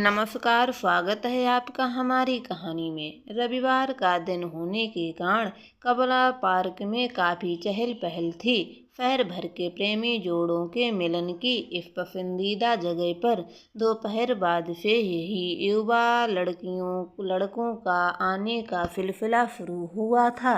नमस्कार, स्वागत है आपका हमारी कहानी में। रविवार का दिन होने के कारण कबला पार्क में काफ़ी चहल पहल थी। शहर भर के प्रेमी जोड़ों के मिलन की इस पसंदीदा जगह पर दोपहर बाद से ही युवा लड़कों का आने का सिलसिला शुरू हुआ था।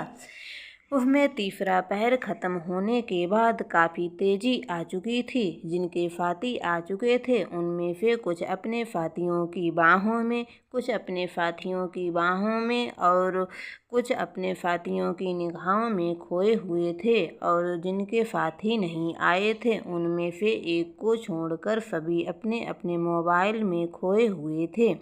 उसमें तीसरा पहर ख़त्म होने के बाद काफ़ी तेज़ी आ चुकी थी। जिनके साथी आ चुके थे उनमें से कुछ अपने साथियों की बाहों में, कुछ अपने साथियों की बाहों में और कुछ अपने साथियों की निगाहों में खोए हुए थे, और जिनके साथी नहीं आए थे उनमें से एक को छोड़कर सभी अपने अपने मोबाइल में खोए हुए थे।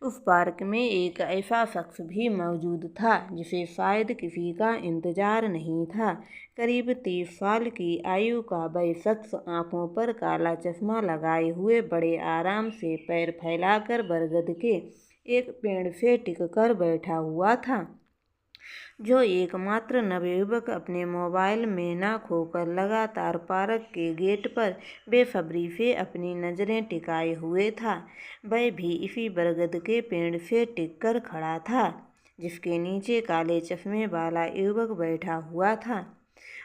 उस पार्क में एक ऐसा शख्स भी मौजूद था जिसे शायद किसी का इंतजार नहीं था। करीब 30 साल की आयु का वह शख्स आंखों पर काला चश्मा लगाए हुए बड़े आराम से पैर फैलाकर बरगद के एक पेड़ से टिक कर बैठा हुआ था। जो एकमात्र नवयुवक अपने मोबाइल में न खोकर लगातार पार्क के गेट पर बेसब्री से अपनी नज़रें टिकाए हुए था। वह भी इसी बरगद के पेड़ से टिक कर खड़ा था जिसके नीचे काले चश्मे वाला युवक बैठा हुआ था।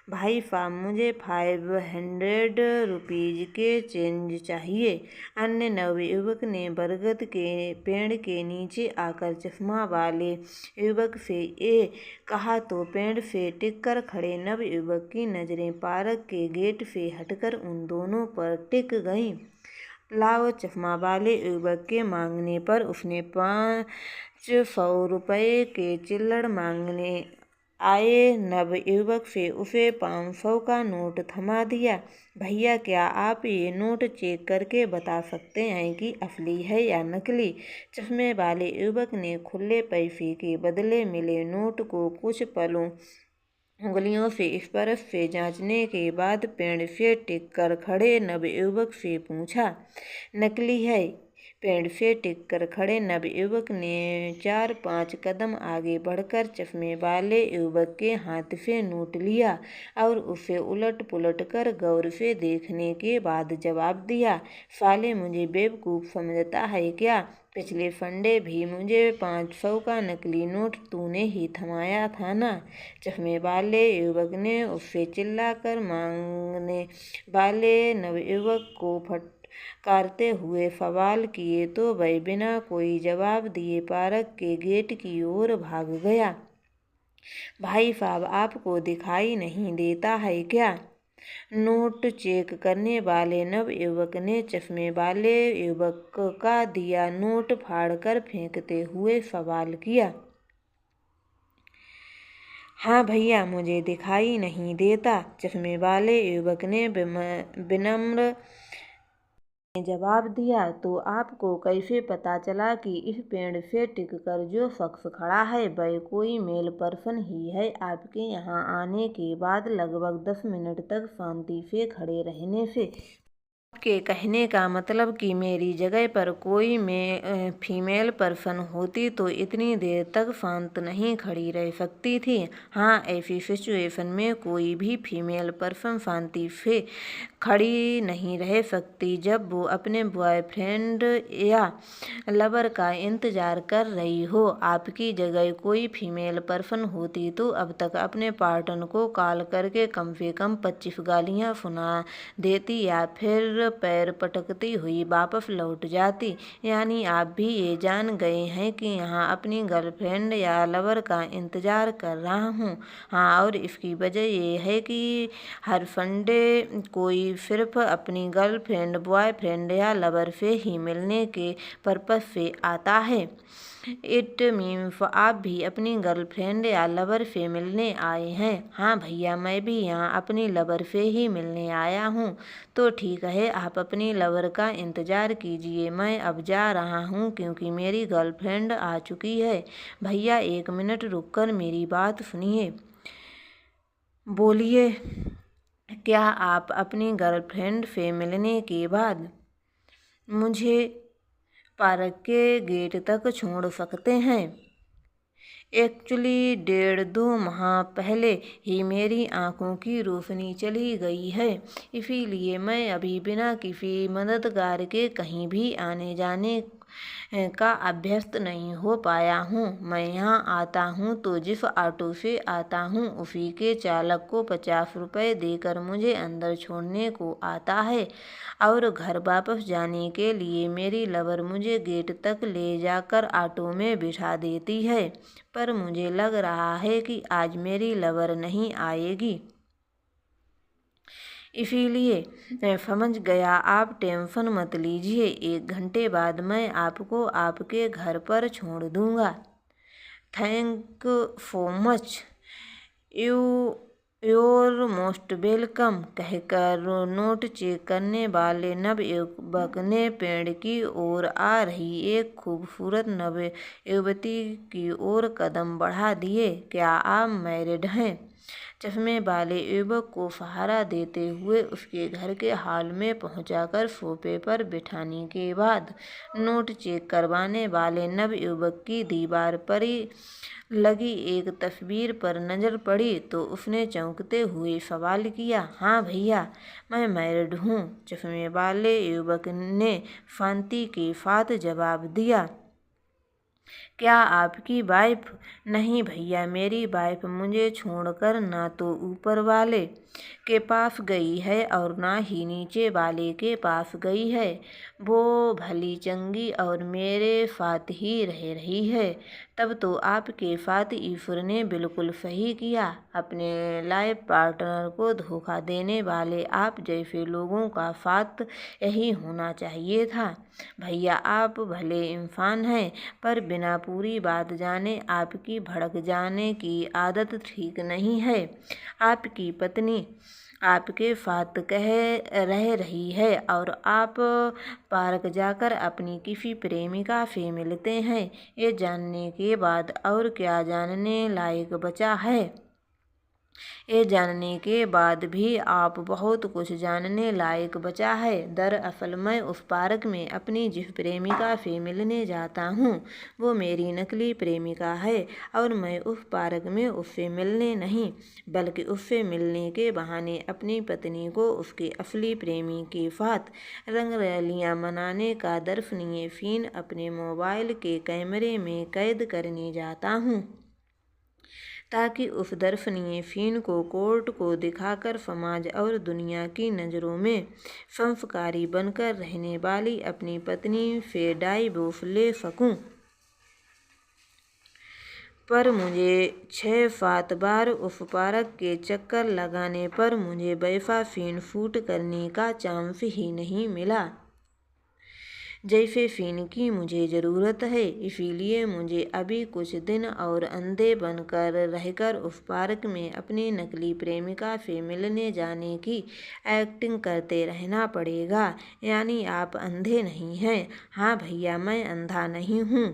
भाई साहब, मुझे 500 रुपीज़ के चेंज चाहिए। अन्य नवयुवक ने बरगद के पेड़ के नीचे आकर चश्मा वाले युवक से ये कहा तो पेड़ से टिक कर खड़े नवयुवक की नज़रें पार्क के गेट से हटकर उन दोनों पर टिक गईं। लाओ, चश्मा वाले युवक के मांगने पर उसने 500 रुपये के चिल्लड़ मांगने आए नवयुवक से उसे 500 का नोट थमा दिया। भैया, क्या आप ये नोट चेक करके बता सकते हैं कि असली है या नकली? चश्मे वाले युवक ने खुले पैसे के बदले मिले नोट को कुछ पलों उंगलियों से स्पर्श से जांचने के बाद पेड़ से टिक कर खड़े नवयुवक से पूछा। नकली है। पेड़ से टिक कर खड़े नवयुवक ने 4-5 कदम आगे बढ़कर चश्मे वाले युवक के हाथ से नोट लिया और उसे उलट पुलट कर गौर से देखने के बाद जवाब दिया। साले, मुझे बेवकूफ़ समझता है क्या? पिछले संडे भी मुझे 500 का नकली नोट तूने ही थमाया था ना? चश्मे वाले युवक ने उससे चिल्लाकर मांगने वाले नवयुवक को फटकारते हुए सवाल किए तो वह बिना कोई जवाब दिए पार्क के गेट की ओर भाग गया। भाई साहब, आपको दिखाई नहीं देता है क्या? नोट चेक करने वाले नवयुवक ने चश्मे वाले युवक का दिया नोट फाड़कर फेंकते हुए सवाल किया। हाँ भैया, मुझे दिखाई नहीं देता, चश्मे वाले युवक ने विनम्र जवाब दिया। तो आपको कैसे पता चला कि इस पेड़ से टिक कर जो शख्स खड़ा है वह कोई मेल पर्सन ही है? आपके यहाँ आने के बाद लगभग 10 मिनट तक शांति से खड़े रहने से आपके कहने का मतलब कि मेरी जगह पर कोई फीमेल पर्सन होती तो इतनी देर तक शांत नहीं खड़ी रह सकती थी। हाँ, ऐसी सिचुएशन में कोई भी फीमेल पर्सन शांति से खड़ी नहीं रह सकती जब वो अपने बॉयफ्रेंड या लवर का इंतज़ार कर रही हो। आपकी जगह कोई फीमेल पर्सन होती तो अब तक अपने पार्टनर को कॉल करके कम से कम 25 गालियाँ सुना देती या फिर पैर पटकती हुई वापस लौट जाती। यानी आप भी ये जान गए हैं कि यहाँ अपनी गर्लफ्रेंड या लवर का इंतज़ार कर रहा हूँ। हाँ, और इसकी वजह ये है कि हर संडे कोई सिर्फ अपनी गर्लफ्रेंड, बॉयफ्रेंड या लवर से ही मिलने के पर्पस से आता है। इट मीन्स आप भी अपनी गर्लफ्रेंड या लवर से मिलने आए हैं। हाँ भैया, मैं भी यहाँ अपनी लवर से ही मिलने आया हूँ। तो ठीक है, आप अपनी लवर का इंतज़ार कीजिए, मैं अब जा रहा हूँ क्योंकि मेरी गर्लफ्रेंड आ चुकी है। भैया, 1 मिनट रुककर मेरी बात सुनिए। बोलिए, क्या आप अपनी गर्लफ्रेंड से मिलने के बाद मुझे पार्क के गेट तक छोड़ सकते हैं? एक्चुअली 1.5-2 माह पहले ही मेरी आंखों की रोशनी चली गई है, इसीलिए मैं अभी बिना किसी मददगार के कहीं भी आने जाने का अभ्यस्त नहीं हो पाया हूँ। मैं यहाँ आता हूँ तो जिस ऑटो से आता हूँ उसी के चालक को 50 रुपये देकर मुझे अंदर छोड़ने को आता है और घर वापस जाने के लिए मेरी लवर मुझे गेट तक ले जाकर ऑटो में बिठा देती है। पर मुझे लग रहा है कि आज मेरी लवर नहीं आएगी, इसीलिए समझ गया। आप टेंशन मत लीजिए, 1 घंटे बाद मैं आपको आपके घर पर छोड़ दूँगा। Thank so much, your most welcome कहकर नोट चेक करने वाले नव युवक ने पेड़ की ओर आ रही एक खूबसूरत नव युवती की ओर कदम बढ़ा दिए। क्या आप मैरिड हैं? चश्मे वाले युवक को सहारा देते हुए उसके घर के हॉल में पहुंचाकर सोफे पर बिठाने के बाद नोट चेक करवाने वाले नव युवक की दीवार पर लगी एक तस्वीर पर नज़र पड़ी तो उसने चौंकते हुए सवाल किया, हाँ भैया, मैं मैरिड हूँ। चश्मे वाले युवक ने शांति के साथ जवाब दिया, क्या आपकी वाइफ? नहीं भैया, मेरी वाइफ मुझे छोड़कर ना तो ऊपर वाले के पास गई है और ना ही नीचे वाले के पास गई है। वो भली चंगी और मेरे साथ ही रह रही है। तब तो आपके साथ ईश्वर ने बिल्कुल सही किया। अपने लाइफ पार्टनर को धोखा देने वाले आप जैसे लोगों का साथ यही होना चाहिए था। भैया, आप भले इंसान हैं, पर बिना पूरी बात जाने आपकी भड़क जाने की आदत ठीक नहीं है। आपकी पत्नी आपके साथ रह रही है और आप पार्क जाकर अपनी किसी प्रेमिका से मिलते हैं। ये जानने के बाद और क्या जानने लायक बचा है? ये जानने के बाद भी आप बहुत कुछ जानने लायक बचा है। दरअसल मैं उस पार्क में अपनी जिस प्रेमिका से मिलने जाता हूँ वो मेरी नकली प्रेमिका है और मैं उस पार्क में उससे मिलने नहीं बल्कि उससे मिलने के बहाने अपनी पत्नी को उसके असली प्रेमी के साथ रंगरलियाँ मनाने का दर्शनीय सीन अपने मोबाइल के कैमरे में कैद करने जाता हूँ, ताकि उस दर्शनीय सीन को कोर्ट को दिखाकर समाज और दुनिया की नज़रों में संस्कारी बनकर रहने वाली अपनी पत्नी से डाइवोर्स ले सकूं। पर मुझे 6-7 बार उस पार्क के चक्कर लगाने पर मुझे वैसा सीन शूट करने का चांस ही नहीं मिला जैसे सीन की मुझे ज़रूरत है। इसीलिए मुझे अभी कुछ दिन और अंधे बनकर रहकर उस पार्क में अपनी नकली प्रेमिका से मिलने जाने की एक्टिंग करते रहना पड़ेगा। यानी आप अंधे नहीं हैं? हाँ भैया, मैं अंधा नहीं हूँ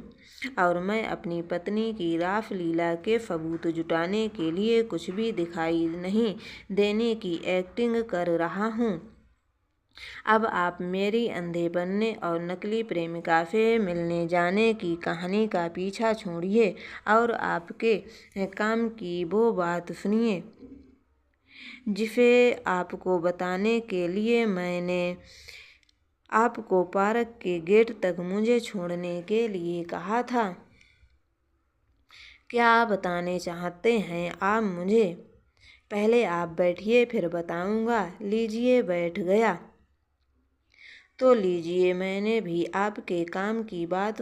और मैं अपनी पत्नी की रासलीला के सबूत जुटाने के लिए कुछ भी दिखाई नहीं देने की एक्टिंग कर रहा हूँ। अब आप मेरी अंधे बनने और नकली प्रेमिका से मिलने जाने की कहानी का पीछा छोड़िए और आपके काम की वो बात सुनिए जिसे आपको बताने के लिए मैंने आपको पार्क के गेट तक मुझे छोड़ने के लिए कहा था। क्या बताने चाहते हैं आप मुझे? पहले आप बैठिए, फिर बताऊंगा। लीजिए, बैठ गया। तो लीजिए, मैंने भी आपके काम की बात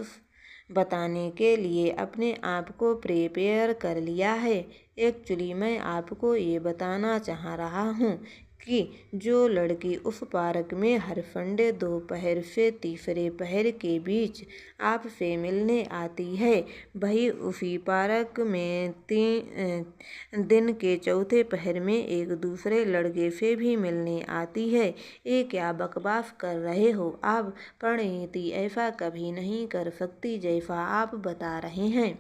बताने के लिए अपने आप को प्रिपेयर कर लिया है। एक्चुअली मैं आपको ये बताना चाह रहा हूँ कि जो लड़की उस पार्क में हर संडे दोपहर से तीसरे पहर के बीच आपसे मिलने आती है वही उसी पार्क में दिन के चौथे पहर में एक दूसरे लड़के से भी मिलने आती है। ये क्या बकवास कर रहे हो आप? परिणीति ऐसा कभी नहीं कर सकती जैसा आप बता रहे हैं।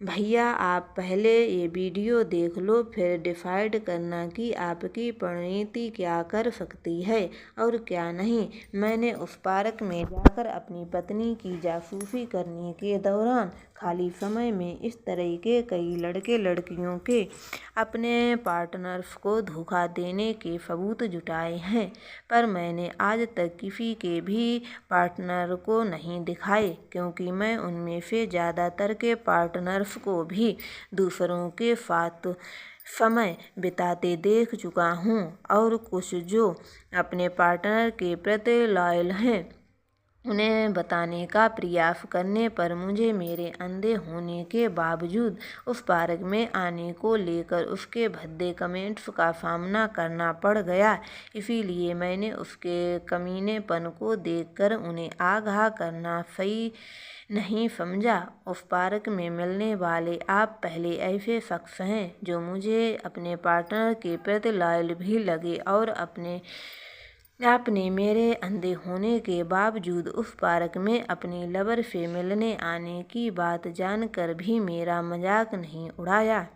भैया, आप पहले ये वीडियो देख लो, फिर डिसाइड करना कि आपकी परिणीति क्या कर सकती है और क्या नहीं। मैंने उस पार्क में जाकर अपनी पत्नी की जासूसी करने के दौरान खाली समय में इस तरह के कई लड़के लड़कियों के अपने पार्टनर्स को धोखा देने के सबूत जुटाए हैं, पर मैंने आज तक किसी के भी पार्टनर को नहीं दिखाए, क्योंकि मैं उनमें से ज़्यादातर के पार्टनर्स को भी दूसरों के साथ समय बिताते देख चुका हूँ, और कुछ जो अपने पार्टनर के प्रति लॉयल हैं उन्हें बताने का प्रयास करने पर मुझे मेरे अंधे होने के बावजूद उस पार्क में आने को लेकर उसके भद्दे कमेंट्स का सामना करना पड़ गया। इसीलिए मैंने उसके कमीनेपन को देखकर उन्हें आगाह करना सही नहीं समझा। उस पार्क में मिलने वाले आप पहले ऐसे शख्स हैं जो मुझे अपने पार्टनर के प्रति लॉयल भी लगे, और आपने मेरे अंधे होने के बावजूद उस पार्क में अपनी लवर से मिलने आने की बात जानकर भी मेरा मजाक नहीं उड़ाया।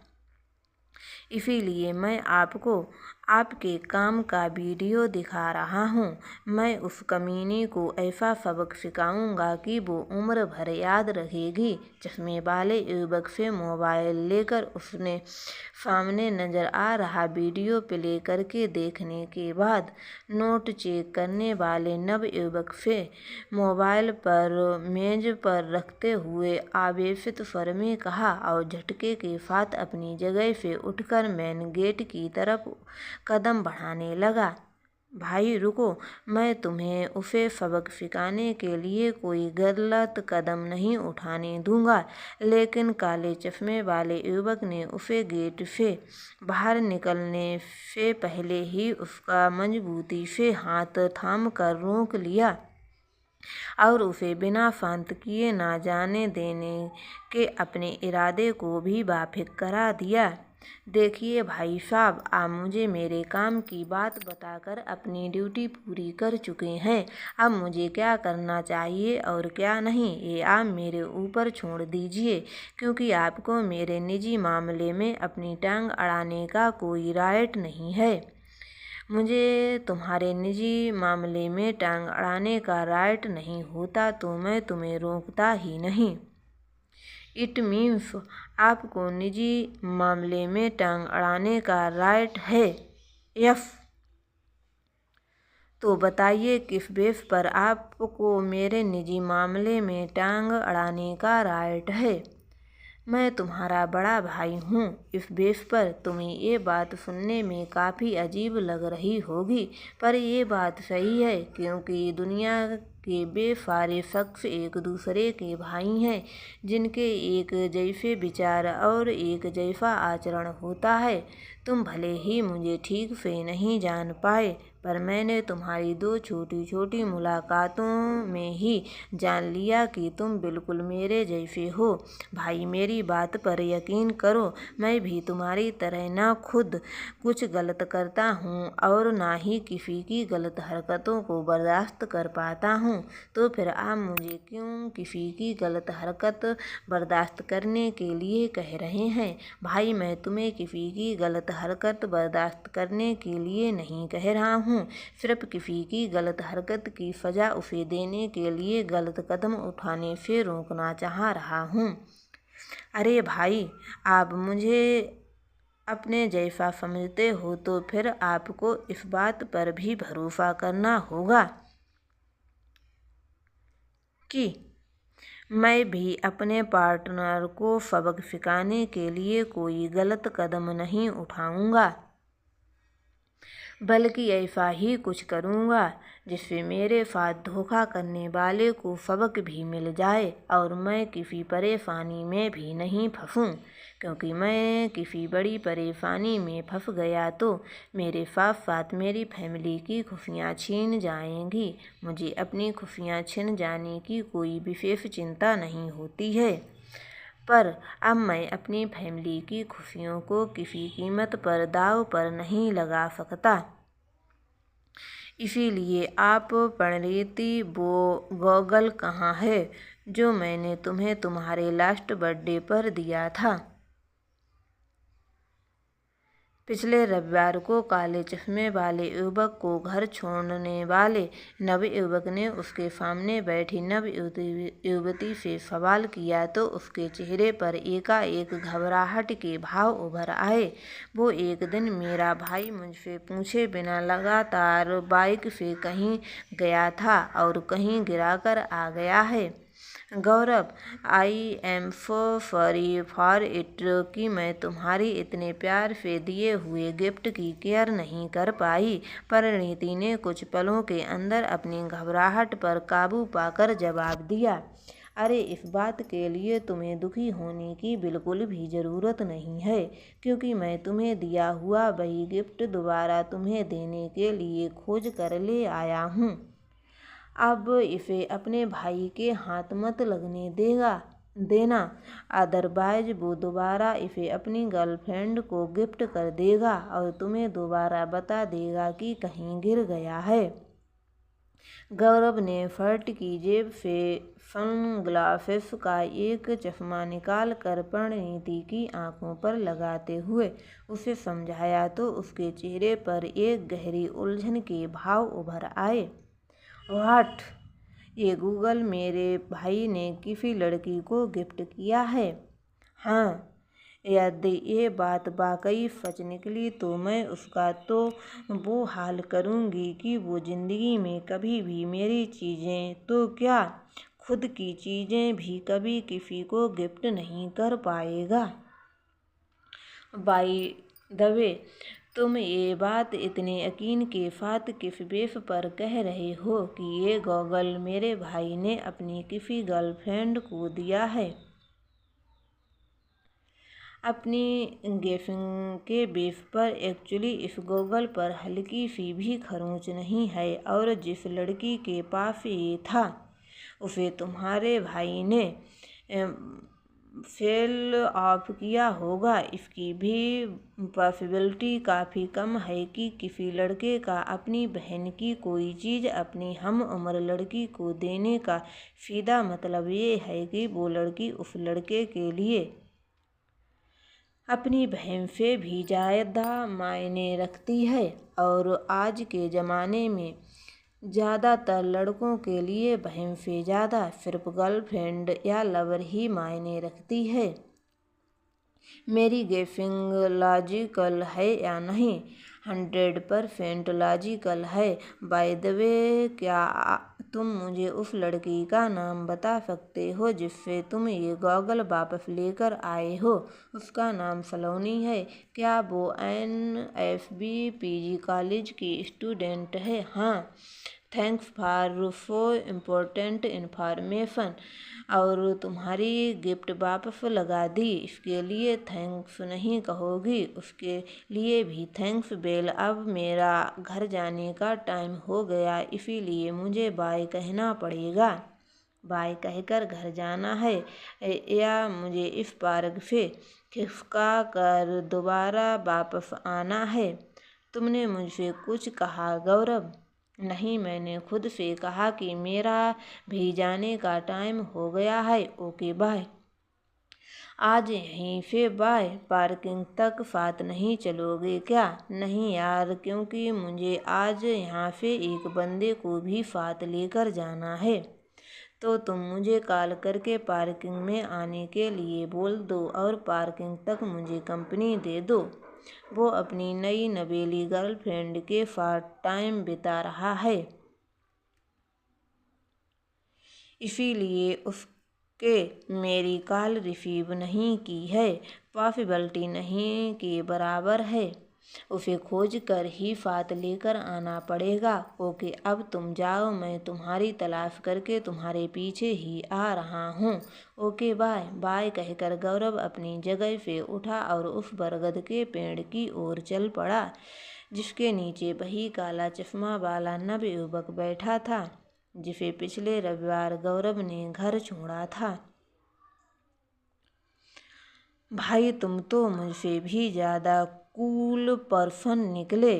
इसीलिए मैं आपको आपके काम का वीडियो दिखा रहा हूँ। मैं उस कमीनी को ऐसा सबक सिखाऊंगा कि वो उम्र भर याद रखेगी। चश्मे वाले युवक से मोबाइल लेकर उसने सामने नजर आ रहा वीडियो प्ले करके देखने के बाद नोट चेक करने वाले नव युवक से मोबाइल पर मेज पर रखते हुए आवेशित स्वर में कहा, और झटके के साथ अपनी जगह से उठकर मेन गेट की तरफ कदम बढ़ाने लगा। भाई रुको, मैं तुम्हें उसे सबक सिखाने के लिए कोई गलत कदम नहीं उठाने दूंगा। लेकिन काले चश्मे वाले युवक ने उसे गेट से बाहर निकलने से पहले ही उसका मजबूती से हाथ थाम कर रोक लिया और उसे बिना शांत किए ना जाने देने के अपने इरादे को भी वाफिक करा दिया। देखिए भाई साहब, आप मुझे मेरे काम की बात बताकर अपनी ड्यूटी पूरी कर चुके हैं। अब मुझे क्या करना चाहिए और क्या नहीं, ये आप मेरे ऊपर छोड़ दीजिए, क्योंकि आपको मेरे निजी मामले में अपनी टांग अड़ाने का कोई राइट नहीं है। मुझे तुम्हारे निजी मामले में टांग अड़ाने का राइट नहीं होता तो मैं तुम्हें रोकता ही नहीं। इट मीन्स आपको निजी मामले में टांग अड़ाने का राइट है? यस। तो बताइए किस बेस पर आपको मेरे निजी मामले में टांग अड़ाने का राइट है? मैं तुम्हारा बड़ा भाई हूँ। इस बेस पर तुम्हें ये बात सुनने में काफ़ी अजीब लग रही होगी, पर ये बात सही है, क्योंकि दुनिया के बेसारे शख्स एक दूसरे के भाई हैं, जिनके एक जैसे विचार और एक जैसा आचरण होता है। तुम भले ही मुझे ठीक से नहीं जान पाए, पर मैंने तुम्हारी 2 छोटी छोटी मुलाकातों में ही जान लिया कि तुम बिल्कुल मेरे जैसे हो। भाई मेरी बात पर यकीन करो, मैं भी तुम्हारी तरह ना खुद कुछ गलत करता हूँ और ना ही किसी की गलत हरकतों को बर्दाश्त कर पाता हूँ। तो फिर आप मुझे क्यों किसी की गलत हरकत बर्दाश्त करने के लिए कह रहे हैं? भाई मैं तुम्हें किसी की गलत हरकत बर्दाश्त करने के लिए नहीं कह रहा हूँ, सिर्फ किसी की गलत हरकत की सजा उसे देने के लिए गलत कदम उठाने से रोकना चाह रहा हूँ। अरे भाई, आप मुझे अपने जैसा समझते हो तो फिर आपको इस बात पर भी भरोसा करना होगा कि मैं भी अपने पार्टनर को सबक सिखाने के लिए कोई गलत कदम नहीं उठाऊंगा, बल्कि ऐसा ही कुछ करूँगा जिससे मेरे साथ धोखा करने वाले को सबक भी मिल जाए और मैं किसी परेशानी में भी नहीं फंसूँ, क्योंकि मैं किसी बड़ी परेशानी में फंस गया तो मेरे साथ साथ मेरी फैमिली की खुशियाँ छीन जाएंगी। मुझे अपनी खुशियाँ छिन जाने की कोई विशेष चिंता नहीं होती है, पर अब मैं अपनी फैमिली की खुशियों को किसी कीमत पर दांव पर नहीं लगा सकता। इसीलिए आप परिणीति, वो गॉगल कहाँ है जो मैंने तुम्हें तुम्हारे लास्ट बर्थडे पर दिया था? पिछले रविवार को काले चश्मे वाले युवक को घर छोड़ने वाले नवयुवक ने उसके सामने बैठी युवती से सवाल किया तो उसके चेहरे पर एकाएक घबराहट के भाव उभर आए। वो एक दिन मेरा भाई मुझसे पूछे बिना लगातार बाइक से कहीं गया था और कहीं गिराकर आ गया है। Gaurav, I am so sorry for it कि मैं तुम्हारी इतने प्यार से दिए हुए गिफ्ट की केयर नहीं कर पाई। परिणीति ने कुछ पलों के अंदर अपनी घबराहट पर काबू पाकर जवाब दिया, अरे इस बात के लिए तुम्हें दुखी होने की बिल्कुल भी ज़रूरत नहीं है, क्योंकि मैं तुम्हें दिया हुआ वही गिफ्ट दोबारा तुम्हें देने के लिए खोज कर ले आया हूँ। अब इसे अपने भाई के हाथ मत लगने देना, अदरवाइज वो दोबारा इसे अपनी गर्लफ्रेंड को गिफ्ट कर देगा और तुम्हें दोबारा बता देगा कि कहीं गिर गया है। गौरव ने शर्ट की जेब से सनग्लासेस का एक चश्मा निकाल कर परिणीति की आंखों पर लगाते हुए उसे समझाया तो उसके चेहरे पर एक गहरी उलझन के भाव उभर आए। व्हाट? ये गूगल मेरे भाई ने किसी लड़की को गिफ्ट किया है? हाँ, यदि ये बात वाकई सच निकली तो मैं उसका तो वो हाल करूँगी कि वो ज़िंदगी में कभी भी मेरी चीज़ें तो क्या खुद की चीज़ें भी कभी किसी को गिफ्ट नहीं कर पाएगा। बाय द वे, तुम ये बात इतने यकीन के साथ किस बेस पर कह रहे हो कि ये गॉगल मेरे भाई ने अपनी किसी गर्लफ्रेंड को दिया है? अपनी गेसिंग के बेस पर एक्चुअली इस गॉगल पर हल्की सी भी खरोंच नहीं है और जिस लड़की के पास ये था उसे तुम्हारे भाई ने फेल ऑफ किया होगा। इसकी भी पॉसिबिलिटी काफ़ी कम है कि किसी लड़के का अपनी बहन की कोई चीज़ अपनी हम उम्र लड़की को देने का सीधा मतलब ये है कि वो लड़की उस लड़के के लिए अपनी बहन से भी ज़्यादा मायने रखती है और आज के ज़माने में ज़्यादातर लड़कों के लिए बहन से ज़्यादा सिर्फ गर्लफ्रेंड या लवर ही मायने रखती है। मेरी गेसिंग लॉजिकल है या नहीं? 100% लॉजिकल है। बाय द वे, क्या तुम मुझे उस लड़की का नाम बता सकते हो जिससे तुम ये गॉगल वापस लेकर आए हो? उसका नाम सलोनी है। क्या वो NSB PG कॉलेज की स्टूडेंट है? हाँ। Thanks for so important information. और तुम्हारी गिफ्ट वापस लगा दी, इसके लिए थैंक्स नहीं कहोगी? उसके लिए भी थैंक्स बेल। अब मेरा घर जाने का टाइम हो गया, इसीलिए मुझे बाय कहना पड़ेगा। बाय कहकर घर जाना है या मुझे इस पार्क से खिसका कर दोबारा वापस आना है? तुमने मुझसे कुछ कहा गौरव? नहीं, मैंने खुद से कहा कि मेरा भी जाने का टाइम हो गया है। Okay bye. आज यहीं से बाय। पार्किंग तक साथ नहीं चलोगे क्या? नहीं यार, क्योंकि मुझे आज यहाँ से एक बंदे को भी साथ लेकर जाना है। तो तुम मुझे कॉल करके पार्किंग में आने के लिए बोल दो और पार्किंग तक मुझे कंपनी दे दो। वो अपनी नई नवेली गर्लफ्रेंड के साथ टाइम बिता रहा है, इसीलिए उसके मेरी कॉल रिसीव नहीं की है। पॉसिबिलिटी नहीं के बराबर है। उसे खोज कर ही साथ लेकर आना पड़ेगा। ओके, अब तुम जाओ, मैं तुम्हारी तलाश करके तुम्हारे पीछे ही आ रहा हूँ। Okay bye. बाय कहकर गौरव अपनी जगह से उठा और उस बरगद के पेड़ की ओर चल पड़ा जिसके नीचे वही काला चश्मा वाला नवयुवक बैठा था जिसे पिछले रविवार गौरव ने घर छोड़ा था। भाई, तुम तो मुझसे भी ज़्यादा कूल पर्सन निकले।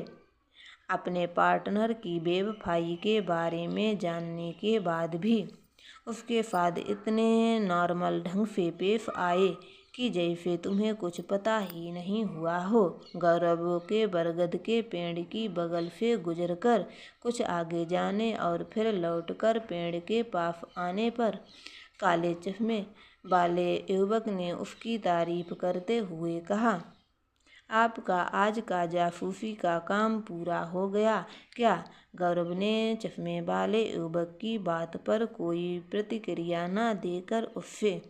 अपने पार्टनर की बेवफाई के बारे में जानने के बाद भी उसके साथ इतने नॉर्मल ढंग से पेश आए कि जैसे तुम्हें कुछ पता ही नहीं हुआ हो। गौरव के बरगद के पेड़ की बगल से गुजरकर कुछ आगे जाने और फिर लौटकर पेड़ के पास आने पर काले चश्मे वाले युवक ने उसकी तारीफ करते हुए कहा, आपका आज का जासूसी का काम पूरा हो गया क्या? गौरव ने चश्मे वाले युवक की बात पर कोई प्रतिक्रिया न देकर उससे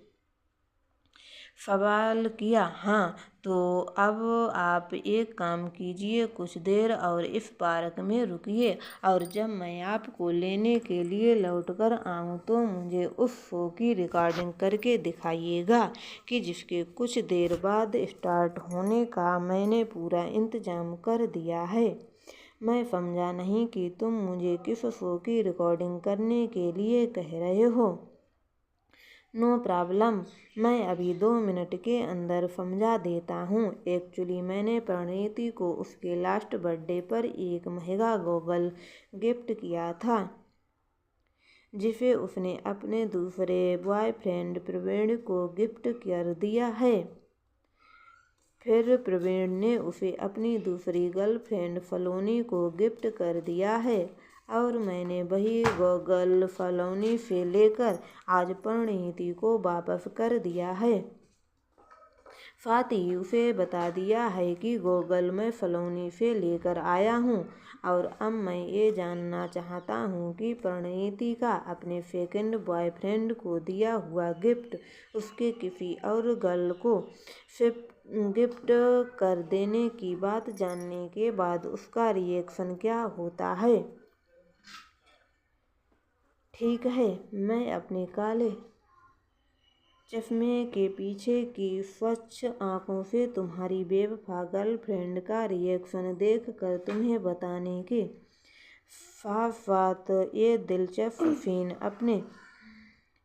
सवाल किया, हाँ तो अब आप एक काम कीजिए, कुछ देर और इस पार्क में रुकिए और जब मैं आपको लेने के लिए लौटकर आऊँ तो मुझे उस शो की रिकॉर्डिंग करके दिखाइएगा कि जिसके कुछ देर बाद स्टार्ट होने का मैंने पूरा इंतजाम कर दिया है। मैं समझा नहीं कि तुम मुझे किस शो की रिकॉर्डिंग करने के लिए कह रहे हो। नो प्रॉब्लम, मैं अभी 2 मिनट के अंदर समझा देता हूँ। एक्चुअली मैंने प्रणीति को उसके लास्ट बर्थडे पर एक महंगा गॉगल गिफ्ट किया था जिसे उसने अपने दूसरे बॉयफ्रेंड प्रवीण को गिफ्ट कर दिया है। फिर प्रवीण ने उसे अपनी दूसरी गर्लफ्रेंड सलोनी को गिफ्ट कर दिया है और मैंने वही गॉगल सलोनी से लेकर आज परिणीति को वापस कर दिया है। साथ ही उसे बता दिया है कि गॉगल मैं सलोनी से लेकर आया हूँ और अब मैं ये जानना चाहता हूँ कि परिणीति का अपने सेकंड बॉयफ्रेंड को दिया हुआ गिफ्ट उसके किसी और गर्ल को सिर्फ गिफ्ट कर देने की बात जानने के बाद उसका रिएक्शन क्या होता है। ठीक है, मैं अपने काले चश्मे के पीछे की स्वच्छ आंखों से तुम्हारी बेवफा गर्लफ्रेंड का रिएक्शन देखकर तुम्हें बताने के साथ साथ ये दिलचस्प सीन अपने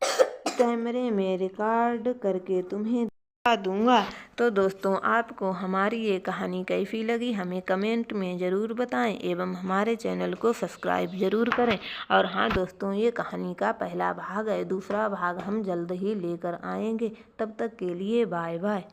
कैमरे में रिकॉर्ड करके तुम्हें दिखा दूंगा। तो दोस्तों, आपको हमारी ये कहानी कैसी लगी हमें कमेंट में ज़रूर बताएं एवं हमारे चैनल को सब्सक्राइब ज़रूर करें। और हाँ दोस्तों, ये कहानी का पहला भाग है, दूसरा भाग हम जल्द ही लेकर आएंगे। तब तक के लिए बाय बाय।